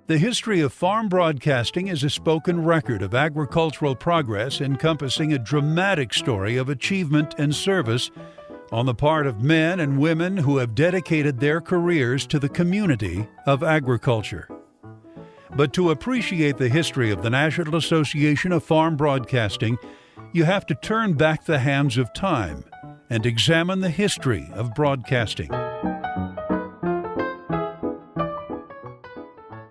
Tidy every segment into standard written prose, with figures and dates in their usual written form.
The history of farm broadcasting is a spoken record of agricultural progress encompassing a dramatic story of achievement and service on the part of men and women who have dedicated their careers to the community of agriculture. But to appreciate the history of the National Association of Farm Broadcasting, you have to turn back the hands of time and examine the history of broadcasting.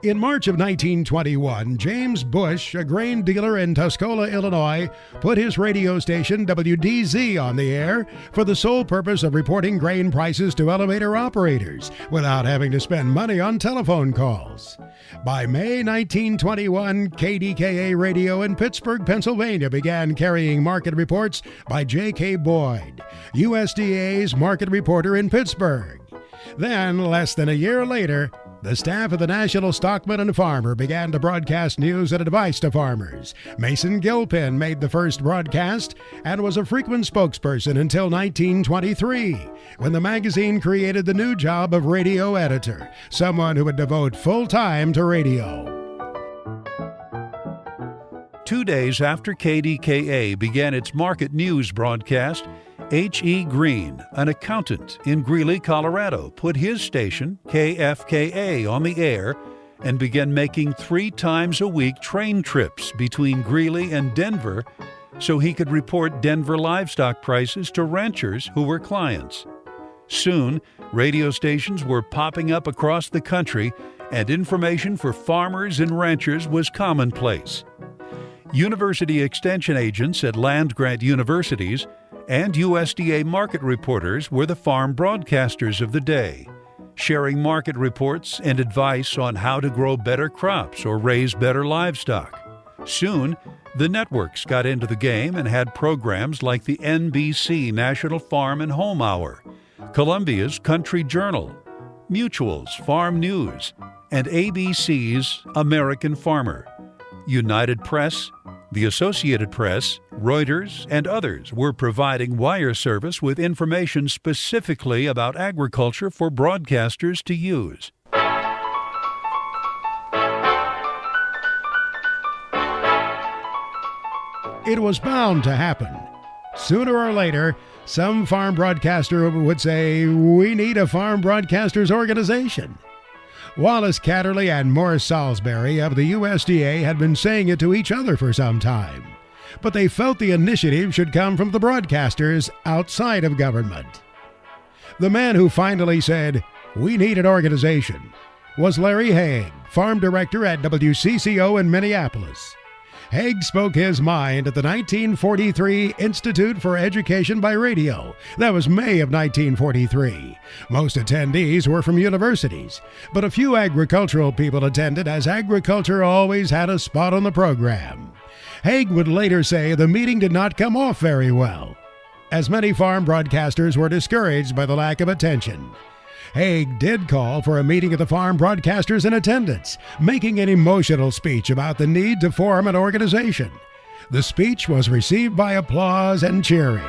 In March of 1921, James Bush, a grain dealer in Tuscola, Illinois, put his radio station WDZ on the air for the sole purpose of reporting grain prices to elevator operators without having to spend money on telephone calls. By May 1921, KDKA Radio in Pittsburgh, Pennsylvania began carrying market reports by J.K. Boyd, USDA's market reporter in Pittsburgh. Then, less than a year later, the staff of the National Stockman and Farmer began to broadcast news and advice to farmers. Mason Gilpin made the first broadcast and was a frequent spokesperson until 1923, when the magazine created the new job of radio editor, someone who would devote full time to radio. 2 days after KDKA began its market news broadcast, H.E. Green, an accountant in Greeley, Colorado, put his station, KFKA, on the air and began making 3 times a week train trips between Greeley and Denver so he could report Denver livestock prices to ranchers who were clients. Soon, radio stations were popping up across the country and information for farmers and ranchers was commonplace. University extension agents at land-grant universities and USDA market reporters were the farm broadcasters of the day, sharing market reports and advice on how to grow better crops or raise better livestock. Soon, the networks got into the game and had programs like the NBC National Farm and Home Hour, Columbia's Country Journal, Mutual's Farm News, and ABC's American Farmer. United Press, the Associated Press, Reuters, and others were providing wire service with information specifically about agriculture for broadcasters to use. It was bound to happen. Sooner or later, some farm broadcaster would say, "We need a farm broadcasters organization." Wallace Catterley and Morris Salisbury of the USDA had been saying it to each other for some time, but they felt the initiative should come from the broadcasters outside of government. The man who finally said, "We need an organization," was Larry Haig, farm director at WCCO in Minneapolis. Haig spoke his mind at the 1943 Institute for Education by Radio. That was May of 1943. Most attendees were from universities, but a few agricultural people attended as agriculture always had a spot on the program. Haig would later say the meeting did not come off very well, as many farm broadcasters were discouraged by the lack of attention. Haig did call for a meeting of the farm broadcasters in attendance, making an emotional speech about the need to form an organization. The speech was received by applause and cheering.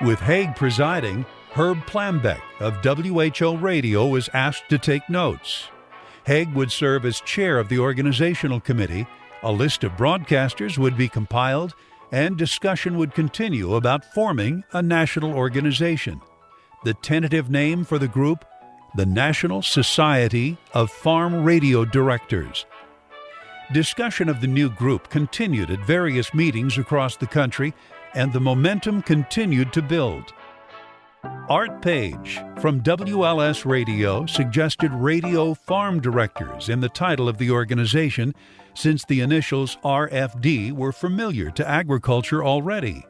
With Haig presiding, Herb Plambeck of WHO Radio was asked to take notes. Haig would serve as chair of the organizational committee, a list of broadcasters would be compiled, and discussion would continue about forming a national organization. The tentative name for the group, the National Society of Farm Radio Directors. Discussion of the new group continued at various meetings across the country, and the momentum continued to build. Art Page from WLS Radio suggested Radio Farm Directors in the title of the organization, since the initials RFD were familiar to agriculture already.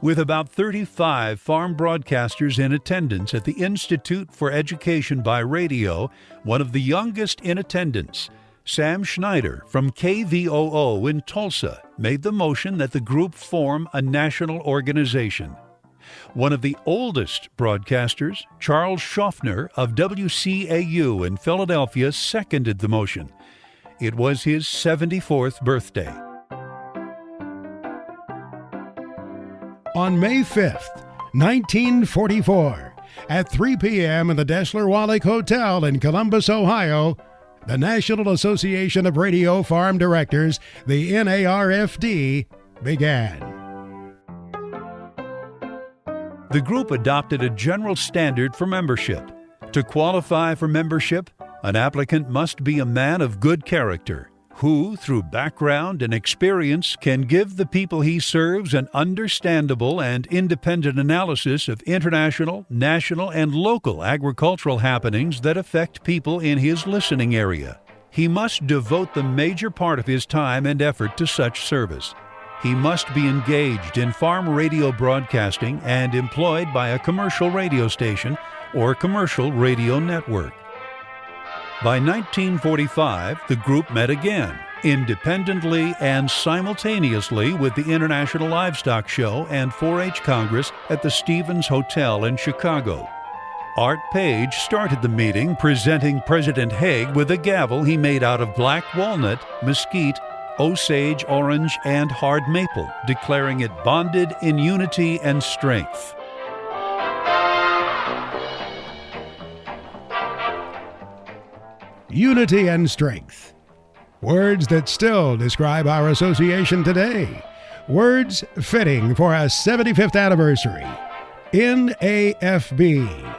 With about 35 farm broadcasters in attendance at the Institute for Education by Radio, one of the youngest in attendance, Sam Schneider from KVOO in Tulsa, made the motion that the group form a national organization. One of the oldest broadcasters, Charles Schaffner of WCAU in Philadelphia, seconded the motion. It was his 74th birthday. On May 5th, 1944, at 3 p.m. in the Deshler-Wallach Hotel in Columbus, Ohio, the National Association of Radio Farm Directors, the NARFD, began. The group adopted a general standard for membership. To qualify for membership, an applicant must be a man of good character, who, through background and experience, can give the people he serves an understandable and independent analysis of international, national, and local agricultural happenings that affect people in his listening area. He must devote the major part of his time and effort to such service. He must be engaged in farm radio broadcasting and employed by a commercial radio station or commercial radio network. By 1945, the group met again, independently and simultaneously with the International Livestock Show and 4-H Congress at the Stevens Hotel in Chicago. Art Page started the meeting, presenting President Haig with a gavel he made out of black walnut, mesquite, osage, orange, and hard maple, declaring it bonded in unity and strength. Unity and strength. Words that still describe our association today. Words fitting for a 75th anniversary. NAFB.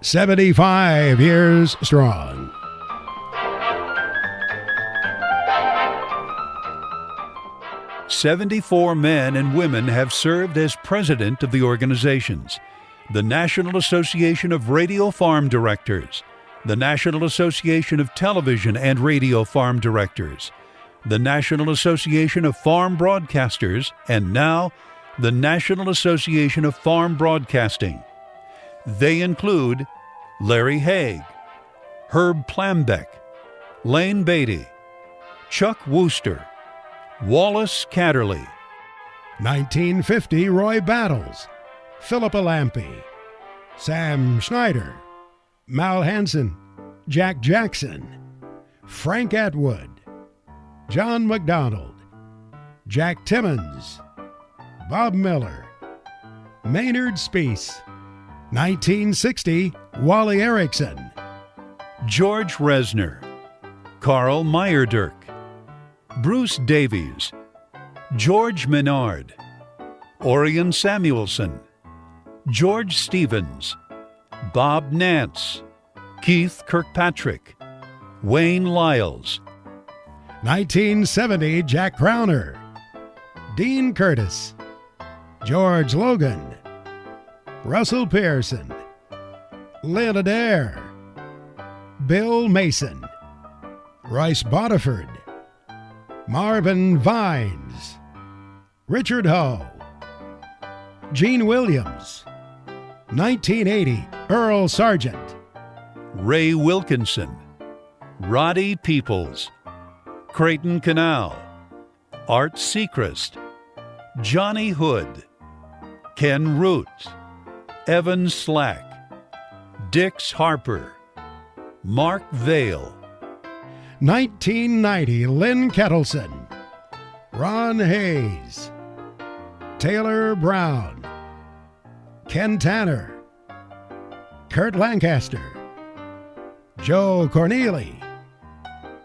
75 years strong. "74 men and women have served as president of the organizations: the National Association of Radio Farm Directors, the National Association of Television and Radio Farm Directors, the National Association of Farm Broadcasters, and now the National Association of Farm Broadcasting. They include Larry Haig, Herb Plambeck, Lane Beatty, Chuck Wooster, Wallace Catterley. 1950, Roy Battles, Philippa Lampe, Sam Schneider, Mal Hansen, Jack Jackson, Frank Atwood, John McDonald, Jack Timmons, Bob Miller, Maynard Speece. 1960, Wally Erickson, George Resner, Carl Meyerdirk, Bruce Davies, George Menard, Orion Samuelson, George Stevens, Bob Nance, Keith Kirkpatrick, Wayne Lyles. 1970, Jack Crowner, Dean Curtis, George Logan, Russell Pearson, Lynn Adair, Bill Mason, Royce Bodiford, Marvin Vines, Richard Ho, Gene Williams. 1980, Earl Sargent, Ray Wilkinson, Roddy Peoples, Creighton Canal, Art Sechrist, Johnny Hood, Ken Root, Evan Slack, Dix Harper, Mark Vale. 1990, Lynn Kettleson, Ron Hayes, Taylor Brown, Ken Tanner, Kurt Lancaster, Joe Corneli,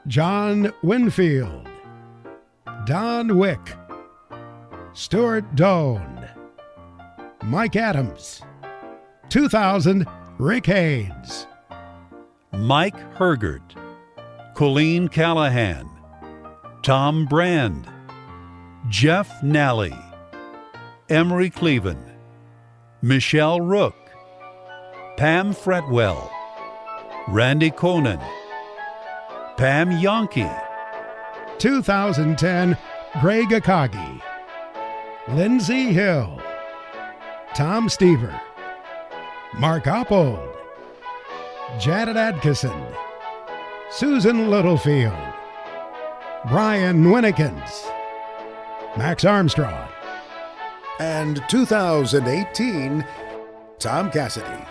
John Winfield, Don Wick, Stuart Doane, Mike Adams. 2000, Rick Haynes, Mike Hergert, Colleen Callahan, Tom Brand, Jeff Nally, Emery Cleven, Michelle Rook, Pam Fretwell, Randy Conan, Pam Yonke. 2010, Greg Akagi, Lindsay Hill, Tom Stever, Mark Oppold, Janet Adkisson, Susan Littlefield, Brian Winnikins, Max Armstrong, and 2018, Tom Cassidy.